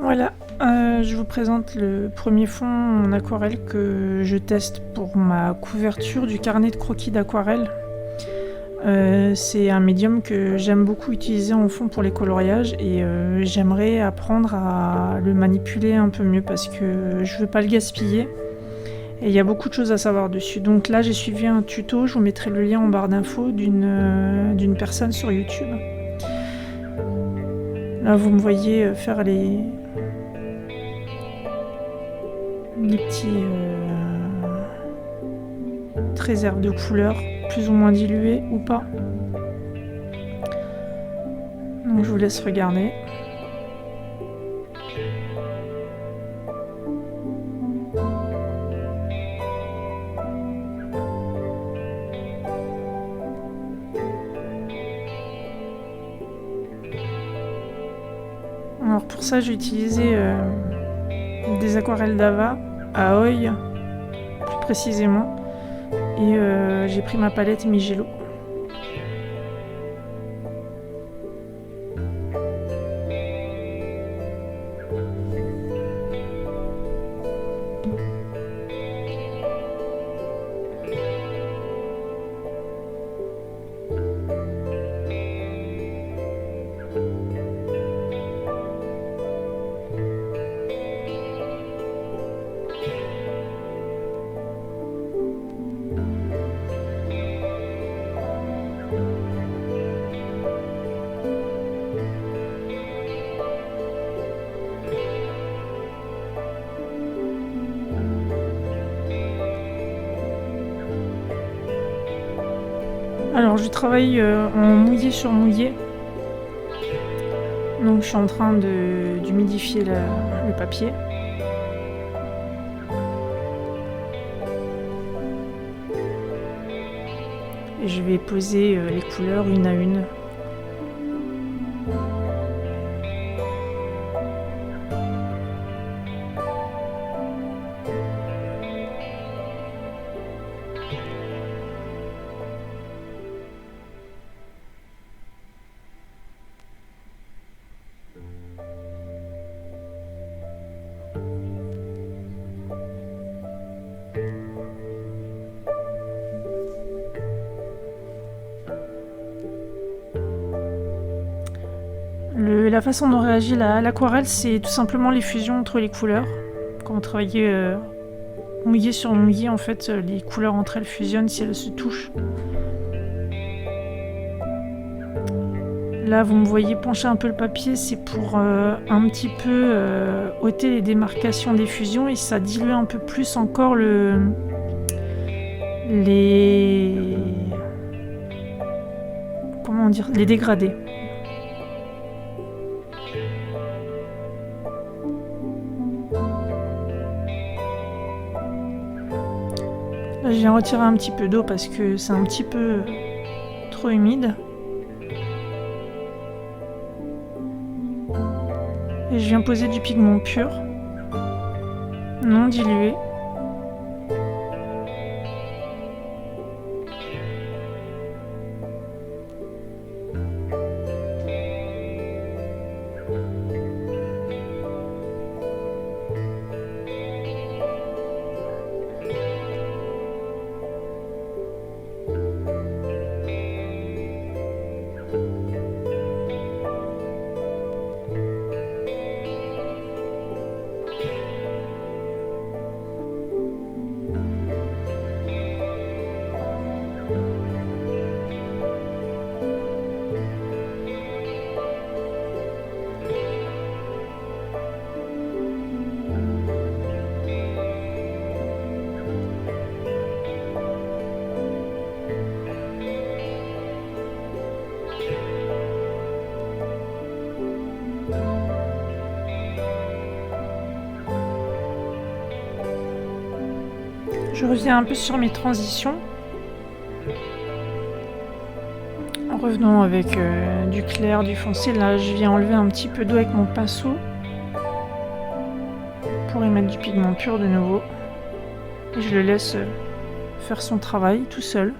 Voilà, je vous présente le premier fond en aquarelle que je teste pour ma couverture du carnet de croquis d'aquarelle. C'est un médium que j'aime beaucoup utiliser en fond pour les coloriages et j'aimerais apprendre à le manipuler un peu mieux parce que je veux pas le gaspiller et il y a beaucoup de choses à savoir dessus. Donc là j'ai suivi un tuto, je vous mettrai le lien en barre d'infos d'une personne sur YouTube. Là vous me voyez faire les petits réserves de couleurs plus ou moins diluées ou pas. Donc je vous laisse regarder. Alors pour ça j'ai utilisé des aquarelles d'Ava à Oeil plus précisément et j'ai pris ma palette Migelo. Alors je travaille en mouillé sur mouillé. Donc je suis en train d'humidifier le papier. Et je vais poser les couleurs une à une. La façon dont réagit l'aquarelle, c'est tout simplement les fusions entre les couleurs. Quand vous travaillez mouillé sur mouillé, en fait, les couleurs entre elles fusionnent si elles se touchent. Là, vous me voyez pencher un peu le papier, c'est pour un petit peu ôter les démarcations des fusions et ça dilue un peu plus encore les dégradés. Là, je viens retirer un petit peu d'eau parce que c'est un petit peu trop humide. Et je viens poser du pigment pur, non dilué. Je reviens un peu sur mes transitions. En revenant avec du clair, du foncé, là je viens enlever un petit peu d'eau avec mon pinceau pour y mettre du pigment pur de nouveau. Et je le laisse faire son travail tout seul.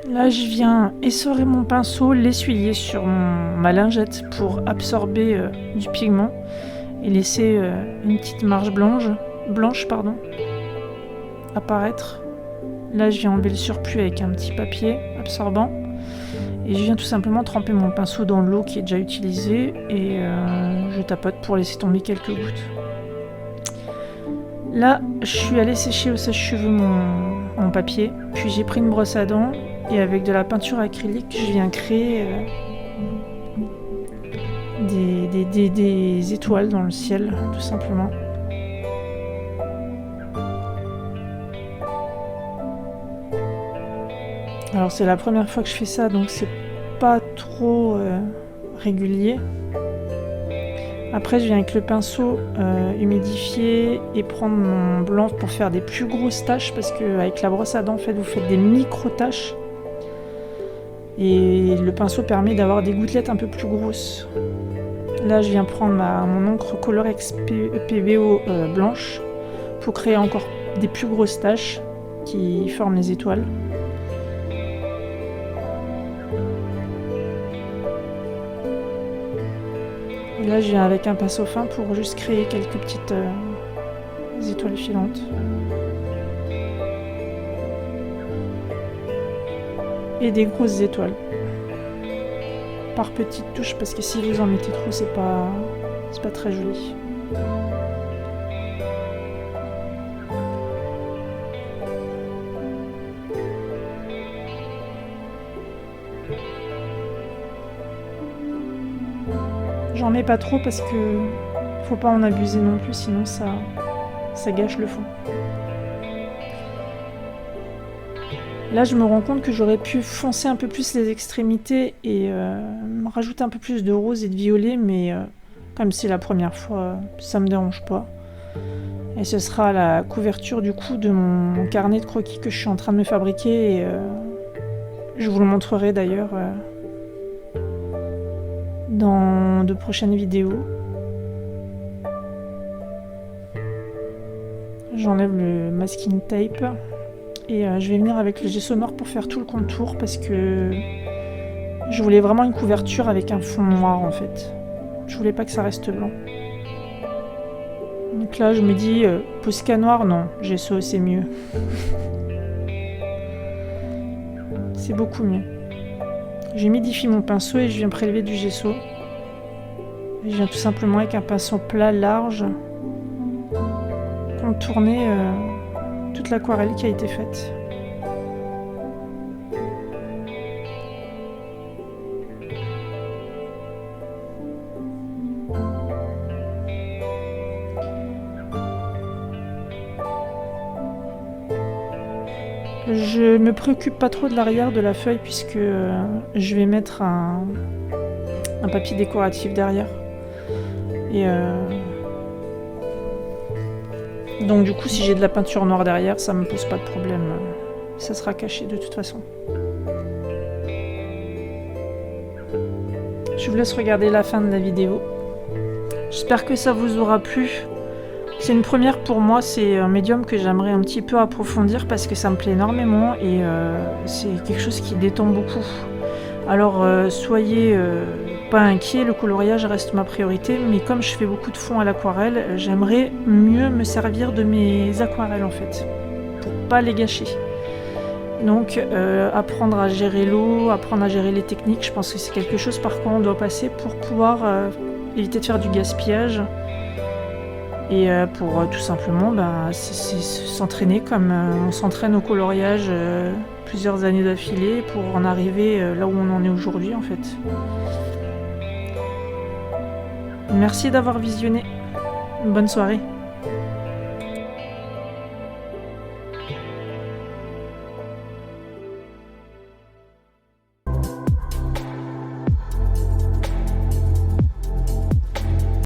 Là, je viens essorer mon pinceau, l'essuyer sur ma lingette pour absorber du pigment et laisser une petite marge blanche apparaître. Là, je viens enlever le surplus avec un petit papier absorbant et je viens tout simplement tremper mon pinceau dans l'eau qui est déjà utilisée et je tapote pour laisser tomber quelques gouttes. Là, je suis allée sécher au sèche-cheveux mon papier, puis j'ai pris une brosse à dents et avec de la peinture acrylique, je viens créer des étoiles dans le ciel, tout simplement. Alors c'est la première fois que je fais ça, donc c'est pas trop régulier. Après, je viens avec le pinceau humidifier et prendre mon blanc pour faire des plus grosses taches parce qu'avec la brosse à dents, en fait, vous faites des micro-taches. Et le pinceau permet d'avoir des gouttelettes un peu plus grosses. Là, je viens prendre mon encre Colorex PVO blanche pour créer encore des plus grosses taches qui forment les étoiles. Et là, je viens avec un pinceau fin pour juste créer quelques petites étoiles filantes. Et des grosses étoiles. Par petites touches, parce que si vous en mettez trop, c'est pas très joli. J'en mets pas trop parce que faut pas en abuser non plus, sinon ça gâche le fond. Là, je me rends compte que j'aurais pu foncer un peu plus les extrémités et rajouter un peu plus de rose et de violet, mais comme c'est la première fois, ça me dérange pas. Et ce sera la couverture du coup de mon carnet de croquis que je suis en train de me fabriquer et je vous le montrerai d'ailleurs dans de prochaines vidéos. J'enlève le masking tape et je vais venir avec le gesso noir pour faire tout le contour parce que je voulais vraiment une couverture avec un fond noir en fait. Je voulais pas que ça reste blanc. Donc là je me dis Posca noir, non, gesso c'est mieux. C'est beaucoup mieux. J'humidifie mon pinceau et je viens prélever du gesso. Et je viens tout simplement avec un pinceau plat large contourner toute l'aquarelle qui a été faite. Je me préoccupe pas trop de l'arrière de la feuille puisque je vais mettre un papier décoratif derrière. Et donc du coup si j'ai de la peinture noire derrière, ça me pose pas de problème. Ça sera caché de toute façon. Je vous laisse regarder la fin de la vidéo. J'espère que ça vous aura plu. C'est une première pour moi, c'est un médium que j'aimerais un petit peu approfondir parce que ça me plaît énormément et c'est quelque chose qui détend beaucoup. Alors soyez pas inquiets, le coloriage reste ma priorité, mais comme je fais beaucoup de fonds à l'aquarelle, j'aimerais mieux me servir de mes aquarelles en fait, pour pas les gâcher. Donc apprendre à gérer l'eau, apprendre à gérer les techniques, je pense que c'est quelque chose par quoi on doit passer pour pouvoir éviter de faire du gaspillage. Et pour tout simplement s'entraîner comme on s'entraîne au coloriage plusieurs années d'affilée pour en arriver là où on en est aujourd'hui en fait. Merci d'avoir visionné. Bonne soirée.